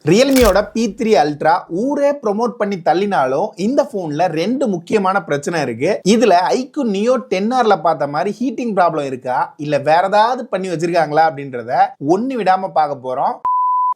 Realmeயோட P3 Ultra ஊரே promote பண்ணி தள்ளினாலும் இந்த போன்ல ரெண்டு முக்கியமான பிரச்சனை இருக்கு. இதுல iQOO Neo 10Rல பார்த்த மாதிரி ஹீட்டிங் ப்ராப்ளம் இருக்கா இல்ல வேற ஏதாவது பண்ணி வச்சிருக்காங்களா அப்படின்றத ஒண்ணு விடாம பார்க்க போறோம்.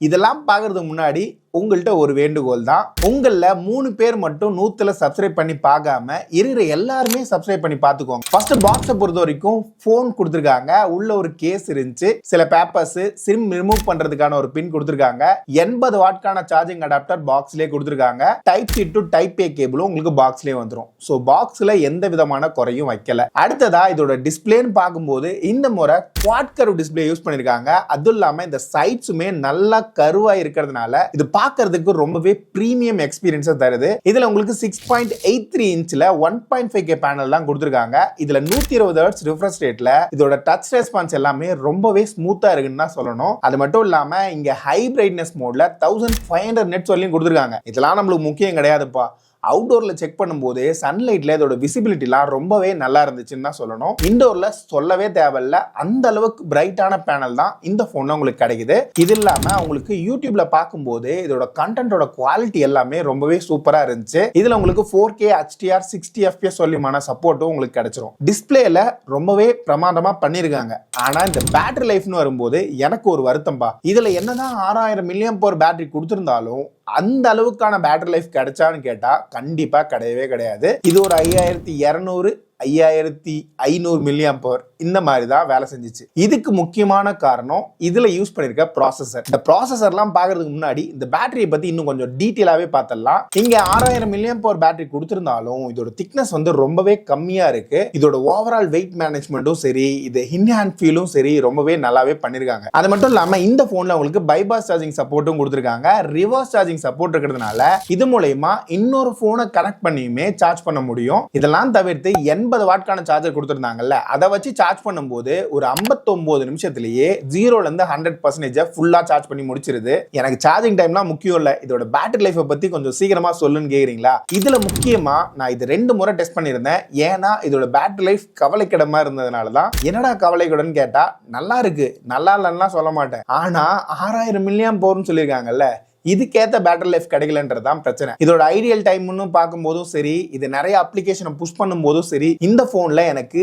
இதெல்லாம் பார்க்கறதுக்கு முன்னாடி உங்கள்கிட்ட ஒரு வேண்டுகோள் தான். உங்கள 3 பேர் மட்டும் 100ல சப்ஸ்கிரைப் பண்ணி பார்க்காம இருக்கிற எல்லாருமே சப்ஸ்கிரைப் பண்ணி பார்த்துக்கோங்க. ஃபர்ஸ்ட் பாக்ஸை பொறுத்த வரைக்கும் போன் கொடுத்துருக்காங்க. உள்ள ஒரு கேஸ் இருந்துச்சு, சில பேப்பர்ஸ், சிம் ரிமூவ் பண்றதுக்கான ஒரு பின் கொடுத்துருக்காங்க. 80 வாட்கான சார்ஜிங் அடாப்டர் பாக்ஸ்லயே கொடுத்துருக்காங்க. Type C to type A கேபிளும் உங்களுக்கு பாக்ஸ்லயே வந்துடும். ஸோ பாக்ஸ்ல எந்த விதமான குறையும் வைக்கல. அடுத்ததா இதோட டிஸ்பிளேன்னு பார்க்கும்போது இந்த முறை குவாட் கர்வ் டிஸ்பிளே யூஸ் பண்ணிருக்காங்க. அதுவும் இல்லாம இந்த சைட்ஸுமே நல்லா கருவா இருக்கிறதுனால இது பார்க்கிறதுக்கு ரொம்பவே பிரீமியம் எக்ஸ்பீரியன்ஸா தருது. இதுல உங்களுக்கு 6.83 இன்ச்ல 1.5K பேனல் தான் கொடுத்திருக்காங்க. இதுல 120 Hz ரிஃப்ரெஷ் ரேட்ல இதோட டச் ரெஸ்பான்ஸ் எல்லாமே ரொம்பவே ஸ்மூத்தா இருக்குன்னு தான் சொல்லணும். அது மட்டும் இல்லாம இங்க ஹை பிரைட்னஸ் மோட்ல 1500 நெட்ஸ் வரையும் கொடுத்திருக்காங்க. இதெல்லாம் நம்மளுக்கு முக்கியம் கிடையாதுப்பா. அவுட்டோர்ல செக் பண்ணும்போது சன்லைட்ல இதோட விசிபிலிட்டிலாம் ரொம்பவே நல்லா இருந்துச்சுன்னு தான் சொல்லணும். இன்டோர்ல சொல்லவே தேவையில்ல, அந்த அளவுக்கு பிரைட்டான பேனல் தான் இந்த போன்ல உங்களுக்கு கிடைக்குது. இது இல்லாம உங்களுக்கு யூடியூப்ல பார்க்கும்போது இதோட கண்டென்ட்டோட குவாலிட்டி எல்லாமே ரொம்பவே சூப்பரா இருந்துச்சு. இதுல உங்களுக்கு 4K HDR 60 FPS சொல்லிமான சப்போர்ட்டும் உங்களுக்கு கிடைச்சிரும். டிஸ்பிளேல ரொம்பவே பிரமாதமா பண்ணிருக்காங்க. ஆனா இந்த பேட்டரி லைஃப்னு வரும்போது எனக்கு ஒரு வருத்தம்பா. இதுல என்னதான் 6000 mAh பேட்டரி கொடுத்திருந்தாலும் அந்த அளவுக்கான பேட்டரி லைஃப் கிடைச்சான்னு கேட்டா கண்டிப்பா கிடையவே கிடையாது. இது ஒரு 5200 5500 mAh இந்த மாதிரி தான் வேலை செஞ்சிச்சு. இதுக்கு முக்கியமான காரணம் இதுல யூஸ் பண்ணிருக்க ப்ராசஸர். இந்த ப்ராசஸர்லாம் பார்க்கறதுக்கு முன்னாடி இந்த பேட்டரியை பத்தி இன்னும் கொஞ்சம் டீட்டெயிலாவே பார்த்தலாம். இங்க 6000 mAh பேட்டரி கொடுத்திருந்தாலும் இதோட திக்னஸ் வந்து ரொம்பவே கம்மியா இருக்கு. இதோட ஓவரால் வெயிட் மேனேஜ்மெண்ட்டும் சரி, இது ஹின் ஹேண்ட் ஃபீலும் சரி ரொம்பவே நல்லாவே பண்ணிருக்காங்க. அது மட்டும் இல்லாம இந்த போன்ல உங்களுக்கு பைபாஸ் சார்ஜிங் சப்போர்ட்டும் கொடுத்திருக்காங்க. ரிவர்ஸ் சார்ஜிங் சப்போர்ட் இருக்கிறதுனால இது மூலமா இன்னொரு போனை கனெக்ட் பண்ணியுமே சார்ஜ் பண்ண முடியும். இதெல்லாம் தவிர்த்து 80 வாட்கான சார்ஜர் கொடுத்திருந்தாங்கல்ல, அதை வச்சு சார்ஜ் பண்ணும்போது ஒரு 59 நிமிஷத்திலேயே 0ல இருந்து 100% ஃபுல்லா சார்ஜ் பண்ணி முடிச்சிருது. எனக்கு சார்ஜிங் டைம்லாம் முக்கியம் இல்ல, இதோட பேட்டரி லைஃப் பத்தி கொஞ்சம் சீக்கிரமா சொல்லுன்னு கேக்குறீங்களா? இதுல முக்கியமா நான் இது 2 முறை டெஸ்ட் பண்ணிருந்தேன். ஏன்னா இதோட பேட்டரி லைஃப் கவலைக்கிடமா இருந்ததுனால தான். என்னடா கவலைக்கிடன்னு கேட்டா நல்லா இருக்கு, நல்லா இல்லைன்னா சொல்ல மாட்டேன். ஆனா 6000 mAh சொல்லியிருக்காங்கல்ல, இதுக்கேத்த பேட்டரி லைஃப் கிடைக்கலன்றதுதான் பிரச்சனை. இதோட ஐடியல் டைம்னு பார்க்கும்போதும் சரி, இது நிறைய அப்ளிகேஷனை புஷ் பண்ணும் போதும் சரி, இந்த போன்ல எனக்கு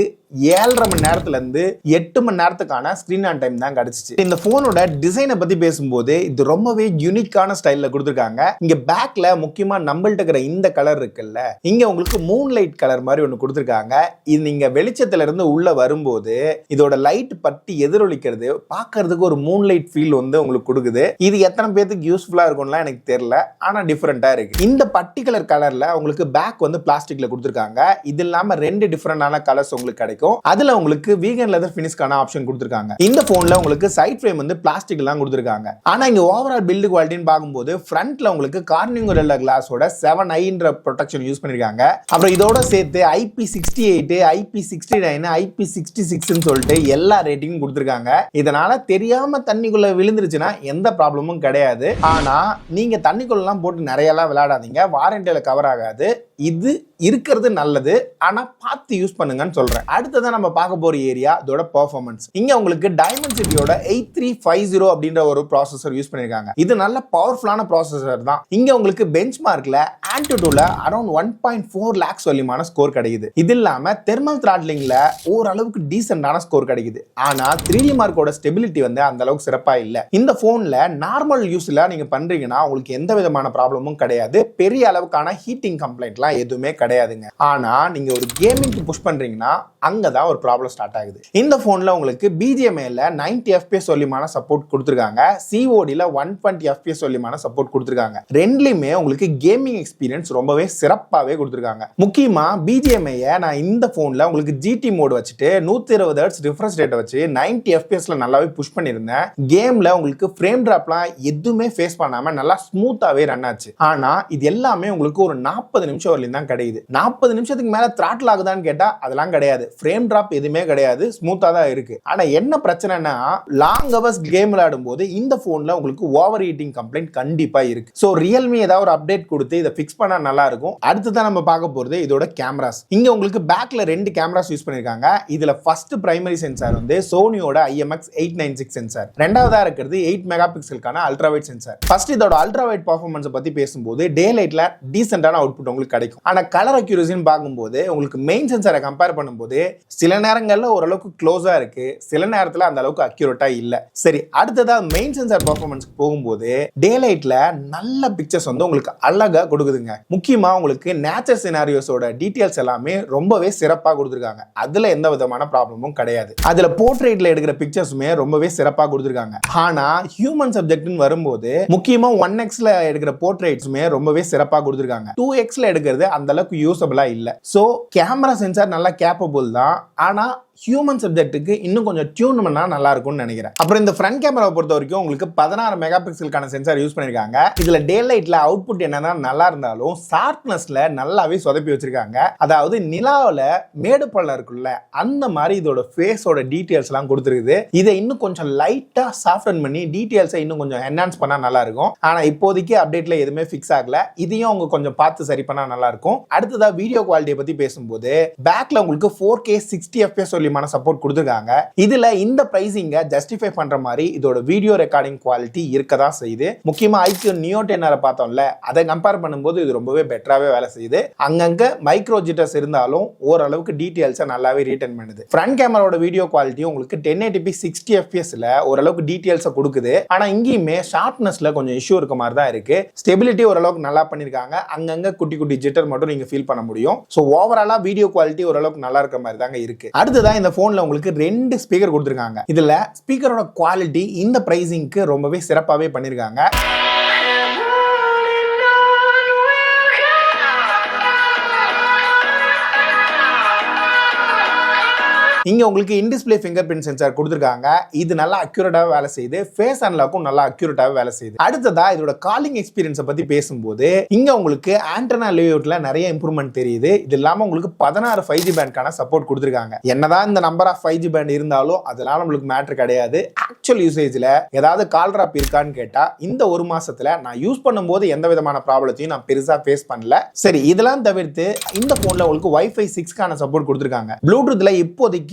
7.5 மணி நேரத்துல இருந்து 8 மணி நேரத்துக்கான ஸ்கிரீன் ஆன் டைம் தான் கிடைச்சிச்சு. இந்த போனோட டிசைனை பத்தி பேசும்போது இது ரொம்பவே யூனிக்கான ஸ்டைல்ல கொடுத்திருக்காங்க. இங்க பேக்ல முக்கியமா நம்மள்ட்ட இருக்கிற இந்த கலர் இருக்குல்ல, இங்க உங்களுக்கு மூன் லைட் கலர் மாதிரி ஒண்ணு கொடுத்திருக்காங்க. இது நீங்க வெளிச்சத்துல இருந்து உள்ள வரும்போது இதோட லைட் பட்டி எதிரொலிக்கிறது பார்க்கிறதுக்கு ஒரு மூன் லைட் ஃபீல் வந்து உங்களுக்கு கொடுக்குது. இது எத்தனை பேருக்கு யூஸ்ஃபுல்லா இருக்கும்லாம் எனக்கு தெரியல, ஆனா டிஃபரெண்டா இருக்கு. இந்த பர்டிகுலர் கலர்ல உங்களுக்கு பேக் வந்து பிளாஸ்டிக்ல கொடுத்திருக்காங்க. இது இல்லாம 2 டிஃபரெண்டான கலர்ஸ் உங்களுக்கு கிடைக்கும். அதுல உங்களுக்கு வீகன் லெதர் ஃபினிஷ்கான ஆப்ஷன் கொடுத்திருக்காங்க. இந்த போன்ல உங்களுக்கு சைட் ஃப்ரேம் வந்து பிளாஸ்டிக் எல்லாம் கொடுத்திருக்காங்க. ஆனா இங்க ஓவரால் பில்ட் குவாலிட்டின்னு பார்க்கும்போது ஃப்ரண்ட்ல உங்களுக்கு கார்னிங் கொரில்லா கிளாஸோட 7i ப்ரொடெக்ஷன் யூஸ் பண்ணிருக்காங்க. அப்புறம் இதோட சேர்த்து IP68, IP69, IP66 சொல்லிட்டு எல்லா ரேட்டிங்கும் கொடுத்திருக்காங்க. இதனால தெரியாம தண்ணிக்குள்ள விழுந்துருச்சுன்னா எந்த ப்ராப்ளமும் கிடையாது. ஆனா நீங்க தண்ணிக்குள்ளலாம் போட்டு நிறைய எல்லாம் விளையாடாதீங்க, வாரண்டியில கவர் ஆகாது. இது இருக்கிறது நல்லது, ஆனா பார்த்து யூஸ் பண்ணுங்கன்னு சொல்றேன். அடுத்ததான் நம்ம பார்க்க போற ஏரியா இதோட பெர்ஃபார்மன்ஸ். இங்க உங்களுக்கு டைமென்சிட்டியோட 8350 அப்படின்ற ஒரு ப்ராசஸர் யூஸ் பண்ணிருக்காங்க. இது நல்ல பவர்ஃபுல்லான ப்ராசஸர் தான். இங்க உங்களுக்கு பெஞ்ச் மார்க்ல ஆன்டிடியூட்ல அரௌண்ட் 1.4 lakhs வலிமான ஸ்கோர் கிடைக்குது. இது இல்லாம தெர்மல் த்ராட்லிங்ல ஓரளவுக்கு டீசென்டான ஸ்கோர் கிடைக்குது. ஆனா 3D மார்க்கோட ஸ்டெபிலிட்டி வந்து அந்த அளவுக்கு சிறப்பா இல்ல. இந்த போன்ல நார்மல் யூஸ்ல நீங்க பண்றீங்கன்னா உங்களுக்கு எந்த விதமான ப்ராப்ளமும் கிடையாது. பெரிய அளவுக்கான ஹீட்டிங் கம்ப்ளைண்ட்லாம் எதுவுமே கிடையாதுங்க. ஆனா நீங்க ஒரு கேமிங்க்கு புஷ் பண்றீங்கன்னா அங்கதான் ஒரு ப்ராப்ளம் ஸ்டார்ட் ஆகுது. இந்த போன்ல உங்களுக்கு BGMIல 90 FPS சொல்லிமான சப்போர்ட் கொடுத்திருக்காங்க. CODல 120 FPS சொல்லிமான சப்போர்ட் கொடுத்திருக்காங்க. ரெண்டுலயுமே உங்களுக்கு கேமிங் எக்ஸ்பீரியன்ஸ் ரொம்பவே சிறப்பாவே கொடுத்திருக்காங்க. முக்கியமா BGMIய நான் இந்த போன்ல உங்களுக்கு GT மோட் வச்சுட்டு 120 Hz ரிஃப்ரெஷ் ரேட் வச்சு 90 FPSல நல்லாவே புஷ் பண்ணிருந்தேன். கேம்ல உங்களுக்கு ஃப்ரேம் டிராப்லாம் எதுவுமே ஃபேஸ் பண்ணாம நல்லா ஸ்மூத்தாவே ரன் ஆச்சு. ஆனா இது எல்லாமே உங்களுக்கு ஒரு 40 நிமிஷம் வரலையும் தான் கிடைக்குது. 40 நிமிஷத்துக்கு மேல த்ராட்டில் ஆகுதான்னு கேட்டா அதெல்லாம் கிடையாது. ஃப்ரேம் டிராப் எதுவுமே கிடையாது, ஸ்மூத்தா தான் இருக்கு. ஆனா என்ன பிரச்சனைனா லாங் ஹவர்ஸ் கேம் விளையாடும் போது இந்த போன்ல உங்களுக்கு ஓவர் ஹீட்டிங் கம்ப்ளைண்ட் கண்டிப்பா இருக்கு. சோ Realme ஏதாவது ஒரு அப்டேட் கொடுத்து இதை ஃபிக்ஸ் பண்ணா நல்லா இருக்கும். அடுத்ததான் நம்ம பார்க்க போறது இதோட கேமராஸ். இங்க உங்களுக்கு பேக்ல 2 கேமராஸ் யூஸ் பண்ணிருக்காங்க. இதுல ஃபர்ஸ்ட் பிரைமரி சென்சார் வந்து சோனியோட IMX896 சென்சார். ரெண்டாவதா இருக்கிறது 8 மெகா பிக்சலுக்கான அல்ட்ரா வைட் சென்சார். ஃபர்ஸ்ட் இதோட அல்ட்ரா வைட் பெர்ஃபார்மன்ஸ் பத்தி பேசும்போது டே லைட்ல டீசென்ட்டான அவுட்புட் உங்களுக்கு கிடைக்கும். ஆனா கலர் அக்யூரசின்னு பார்க்கும்போது உங்களுக்கு மெயின் சென்சாரை கம்பேர் பண்ணும்போது சில நேரங்கள்ல ஓரளவுக்கு க்ளோஸா இருக்கு, சில நேரத்துல அந்த அளவுக்கு அக்யூரேட்டா இல்ல. சரி, அடுத்ததா மெயின் சென்சார் பெர்ஃபார்மன்ஸ்க்கு போகும்போது டே லைட்ல நல்ல பிக்சர்ஸ் வந்து உங்களுக்கு அழகா கொடுக்குதுங்க. முக்கியமா உங்களுக்கு நேச்சர் சினாரியோஸோட டீடைல்ஸ் எல்லாமே ரொம்பவே சிறப்பா கொடுத்துருக்காங்க. அதுல எந்த விதமான ப்ராப்ளமும் கிடையாது. அதுல போர்ட்ரேட்ல எடுக்கிற பிக்சர்ஸுமே ரொம்பவே சிறப்பா கொடுத்துருக்காங்க. ஆனா ஹியூமன் சப்ஜெக்ட்னு வரும்போது முக்கியமா 1xல எடுக்கிற போர்ட்ரேட்ஸுமே ரொம்பவே சிறப்பா கொடுத்துருக்காங்க. 2xல எடுக்கிறது அந்த அளவுக்கு யூசபிளா இல்ல. சோ கேமரா சென்சார் நல்லா கேப்பபிள் தான், ஆனா ஹியூமன் சப்ஜெக்ட்டுக்கு இன்னும் கொஞ்சம் டியூன் பண்ணா நல்லா இருக்கும்னு நினைக்கிறேன். அப்புறம் இந்த ஃப்ரண்ட் கேமராவை பொறுத்த வரைக்கும் உங்களுக்கு 16 மெகா பிக்சலுக்கான சென்சார் யூஸ் பண்ணிருக்காங்க. இதுல டே லைட்ல அவுட்புட் என்னதான் நல்லா இருந்தாலும் ஷார்ப்னஸ்ல நல்லாவே சொதப்பி வச்சிருக்காங்க. அதாவது நிலாவில மேடு பள்ளம் இருக்குல்ல, அந்த மாதிரி இதோட ஃபேஸோட டீடைல்ஸ் எல்லாம் கொடுத்துருக்குது. இதை இன்னும் கொஞ்சம் லைட்டா சாஃப்டன் பண்ணி டீடைல்ஸை இன்னும் கொஞ்சம் என்ஹான்ஸ் பண்ணா நல்லா இருக்கும். ஆனா இப்போதைக்கு அப்டேட்ல எதுவுமே ஃபிக்ஸ் ஆகல. இதையும் அவங்க கொஞ்சம் பார்த்து சரி பண்ணா நல்லா இருக்கும். அடுத்ததா வீடியோ குவாலிட்டியை பத்தி பேசும்போது பேக்ல உங்களுக்கு 4K 60 fps சப்போர்ட் கொடுத்திருக்காங்க. இதுல இந்த பிரைசிங்க ஜஸ்டிஃபை பண்ற மாதிரி இதோட வீடியோ ரெக்கார்டிங் குவாலிட்டி இருக்கதா செய்யுது. முக்கியமா iQOO Neo 10 பார்த்தோம்ல, அதை கம்பேர் பண்ணும்போது இது ரொம்பவே பெட்டராவே வேலை செய்யுது. அங்கங்க மைக்ரோ ஜிட்டர்ஸ் இருந்தாலும் ஓரளவுக்கு டீடைல்ஸை நல்லாவே ரீட்டைன் பண்ணுது. ஃப்ரண்ட் கேமராவோட வீடியோ குவாலிட்டி உங்களுக்கு 1080p 60 fpsல ஓரளவுக்கு டீடைல்ஸை கொடுக்குது. ஆனா இங்கேயுமே ஷார்ப்னஸ்ல கொஞ்சம் இஷ்யூ இருக்க மாதிரி தான் இருக்கு. ஸ்டெபிலிட்டி ஓரளவுக்கு நல்லா பண்ணிருக்காங்க. அங்கங்க குட்டி குட்டி ஜிட்டர் மட்டும் நீங்க ஃபீல் பண்ண முடியும். சோ ஓவராலா வீடியோ குவாலிட்டி ஓரளவுக்கு நல்லா இருக்க மாதிரி தாங்க இருக்கு. அடுத்ததான் இந்த போன்ல உங்களுக்கு 2 ஸ்பீக்கர் கொடுத்திருக்காங்க. இதுல ஸ்பீக்கரோட குவாலிட்டி இந்த பிரைசிங்க்கு ரொம்பவே சிறப்பாவே பண்ணிருக்காங்க. இங்க உங்களுக்கு இன் டிஸ்ப்ளே ஃபிங்கர் பிரிண்ட் சென்சார் கொடுத்திருக்காங்க. இது நல்லா அக்யூரேட்டாவே வேலை செய்யுது. ஃபேஸ் அன்லாக்கும் நல்லா அக்யூரேட்டாவே வேலை செய்யுது. அடுத்ததா இதோட காலிங் எக்ஸ்பீரியன்ஸை பத்தி பேசும்போது இங்க உங்களுக்கு ஆண்டனா லேஅவுட்ல நிறைய இம்ப்ரூவ்மெண்ட் தெரியுது. இது இல்லாம உங்களுக்கு 16 5G பேண்ட்கான சப்போர்ட் கொடுத்திருக்காங்க. என்னதான் இந்த நம்பர் ஆஃப் 5G பேண்ட் இருந்தாலும் அதனால உங்களுக்கு மேட்டர் கிடையாது. ஆக்சுவல் யூசேஜ்ல ஏதாவது கால் டிராப் இருக்கான்னு கேட்டா இந்த ஒரு மாசத்துல நான் யூஸ் பண்ணும்போது எந்த விதமான ப்ராப்ளத்தையும் நான் பெருசா ஃபேஸ் பண்ணல. சரி, இதெல்லாம் தவிர்த்து இந்த போன்ல உங்களுக்கு Wi-Fi 6க்கான சப்போர்ட் கொடுத்திருக்காங்க. ப்ளூடூத்ல இப்போதைக்கு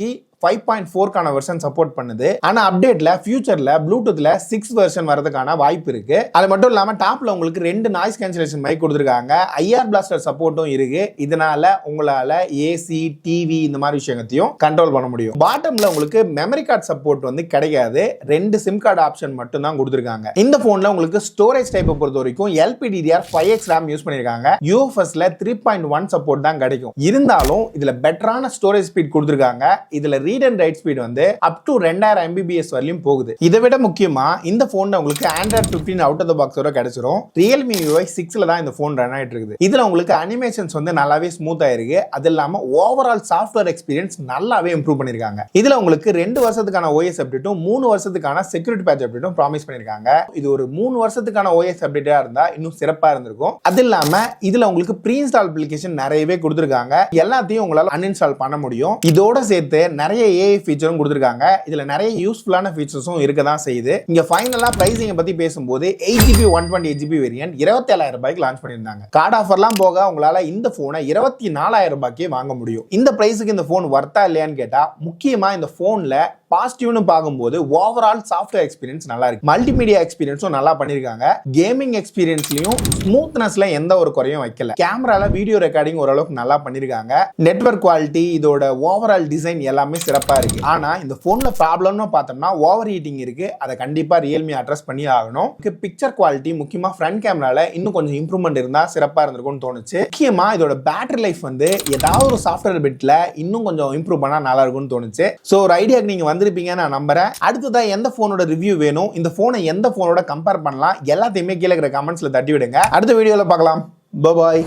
5.4 வெர்ஷன் சப்போர்ட் பண்ணுது. ஆனா அப்டேட்ல ஃபியூச்சர்ல ப்ளூடூத்ல 6 வெர்ஷன் வரதுக்கான வாய்ப்பு இருக்கு. அது மட்டும் இல்லாம டாப்ல உங்களுக்கு 2 நாய்ஸ் கேன்சலேஷன் மைக் கொடுத்திருக்காங்க. ஐஆர் பிளாஸ்டர் சப்போர்ட்டும் இருக்கு. இதனால உங்களால ஏசி, டிவி இந்த மாதிரி விஷயங்களையும் கண்ட்ரோல் பண்ண முடியும். பாட்டம்ல உங்களுக்கு மெமரி கார்டு சப்போர்ட் வந்து கிடையாது. 2 சிம் கார்டு ஆப்ஷன் மட்டும் தான் கொடுத்திருக்காங்க. இந்த போன்ல உங்களுக்கு ஸ்டோரேஜ் டைப்பை பொறுத்த வரைக்கும் LPDDR5X RAM யூஸ் பண்ணிருக்காங்க. UFSல 3.1 சப்போர்ட் தான் கிடைக்கும். இருந்தாலும் இதுல பெட்டரான ஸ்டோரேஜ் ஸ்பீட் கொடுத்திருக்காங்க. இதுல ரீட் அண்ட் ரைட் ஸ்பீட் வந்து அப் டு 2000 mbps வரையும் போகுது. இதை விட முக்கியமா இந்த போன்ல உங்களுக்கு Android 15 அவுட் ஆஃப் தி பாக்ஸோட கிடைச்சிரும். Realme UI 6ல தான் இந்த போன் ரன் ஆயிட்டு இருக்குது. இதுல உங்களுக்கு அனிமேஷன்ஸ் வந்து நல்லாவே ஸ்மூத்தா இருக்கு. அது இல்லாம ஓவரால் சாஃப்ட்வேர் எக்ஸ்பீரியன்ஸ் நல்லாவே இம்ப்ரூவ் பண்ணிருக்காங்க. இதுல உங்களுக்கு 2 வருஷத்துக்கான OS அப்டேட்டும் 3 வருஷத்துக்கான செக்யூரிட்டி பேட்ச் அப்டேட்டும் ப்ராமிஸ் பண்ணிருக்காங்க. இது ஒரு 3 வருஷத்துக்கான OS அப்டேட்டா இருந்தா இன்னும் சிறப்பா இருந்திருக்கும். அது இல்லாம இதுல உங்களுக்கு ப்ரீ இன்ஸ்டால் அப்ளிகேஷன் நிறையவே கொடுத்திருக்காங்க. எல்லாத்தையும் உங்களால அன்இன்ஸ்டால் பண்ண முடியும். இதோட சேர்த்து நிறைய AI ஃபீச்சரும் கொடுத்திருக்காங்க. இதுல நிறைய யூஸ்ஃபுல்லான ஃபீச்சர்ஸும் இருக்க தான் செய்யுது. இங்க ஃபைனலா பிரைசிங் பத்தி பேசும்போது 8GB 128GB வேரியன்ட் 27,000 ரூபாய்க்கு லான்ச் பண்ணிருந்தாங்க. கார்டு ஆஃபர்லாம் போக உங்களால இந்த போனை 24,000 ரூபாய்க்கே வாங்க முடியும். இந்த பிரைஸுக்கு இந்த போன் வர்த்தா இல்லையான்னு கேட்டா முக்கியமா இந்த போன்ல பாசிட்டிவ்னு பார்க்கும்போது ஓவரால் சாஃப்ட்வேர் எக்ஸ்பீரியன்ஸ் நல்லா இருக்கு. மல்டிமீடியா எக்ஸ்பீரியன்ஸும் நல்லா பண்ணிருக்காங்க. கேமிங் எக்ஸ்பீரியன்ஸ்லயும் ஸ்மூத்னஸ்ல எந்த ஒரு குறையும் வைக்கல. கேமரால வீடியோ ரெக்கார்டிங் ஓரளவுக்கு நல்லா பண்ணிருக்காங்க. நெட்வொர்க் குவாலிட்டி, இதோட ஓவரால் டிசைன் எல்லாமே சிறப்பா இருக்கு. ஆனா இந்த போன்ல ப்ராப்ளம்னு பார்த்தோம்னா ஓவர் ஹீட்டிங் இருக்கு. அதை கண்டிப்பா Realme அட்ரஸ் பண்ணி ஆகணும். பிக்சர் குவாலிட்டி முக்கியமா ஃப்ரண்ட் கேமரால இன்னும் கொஞ்சம் இம்ப்ரூவ்மெண்ட் இருந்தா சிறப்பா இருந்திருக்கும்னு தோணுச்சு. முக்கியமா இதோட பேட்டரி லைஃப் வந்து ஏதாவது ஒரு சாஃப்ட்வேர் பிட்ல இன்னும் கொஞ்சம் இம்ப்ரூவ் பண்ணா நல்லா இருக்கும்னு தோணுச்சு. சோ ஒரு ஐடியாக்கு நீங்க வந்திருப்பீங்கன்னு நான் நம்புறேன். அடுத்ததா எந்த போனோட ரிவ்யூ வேணும், இந்த போனை எந்த போனோட கம்பேர் பண்ணலாம், எல்லாத்தையுமே கீழே இருக்கிற கமெண்ட்ஸ்ல தட்டி விடுங்க. அடுத்த வீடியோல பார்க்கலாம். Bye bye.